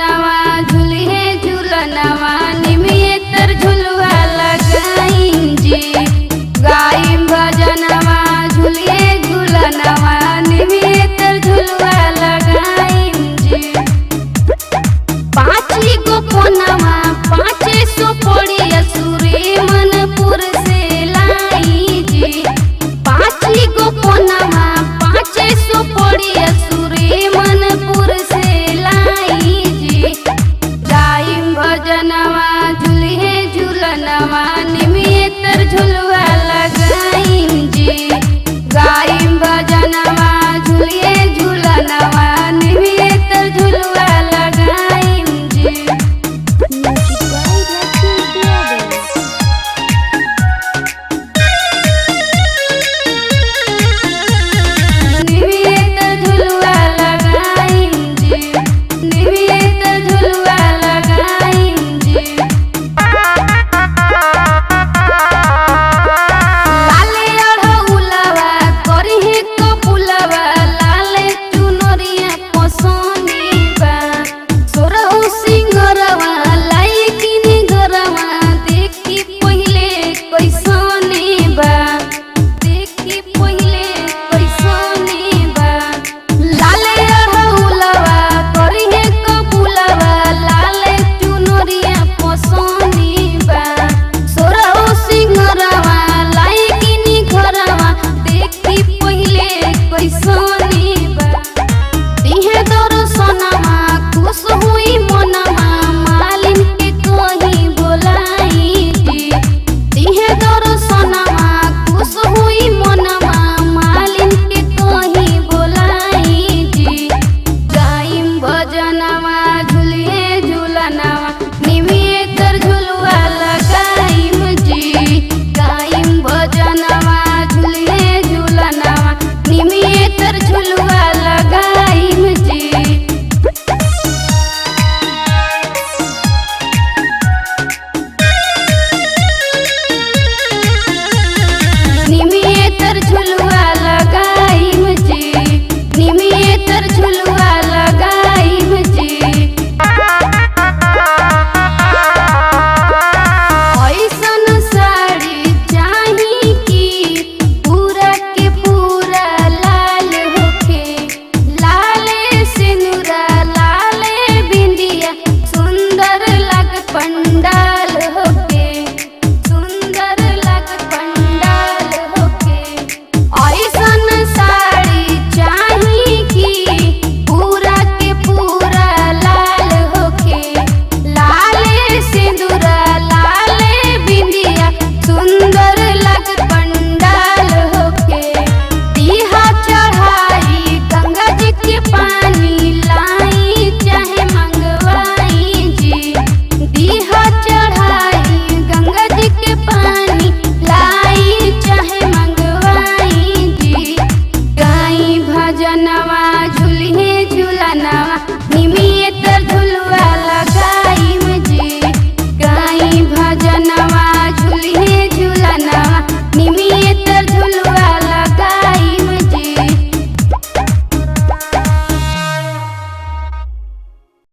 भजनवा झूली है झूलनवा निमिये तर झुलवा लगाई जी। गाइम भजनवा झूली है झूलनवा निमिये तर झुलवा लगाई जी। पाँची गो कोनवा पाँचे सो पड़ी असुरे मनपुर से लाई जी। पाँची गो कोनवा पाँचे सो पड़ी असुरे मनपुर से लाई जी। गाइम भजनवा झूली है झूलनवा निमिये तर झुलवा लगाई जी। गाइम भजनवा झूली है झूलनवा निमिये तर झुलवा लगाई जी। निमिये तर झुलवा लगाई जी। निमिये तर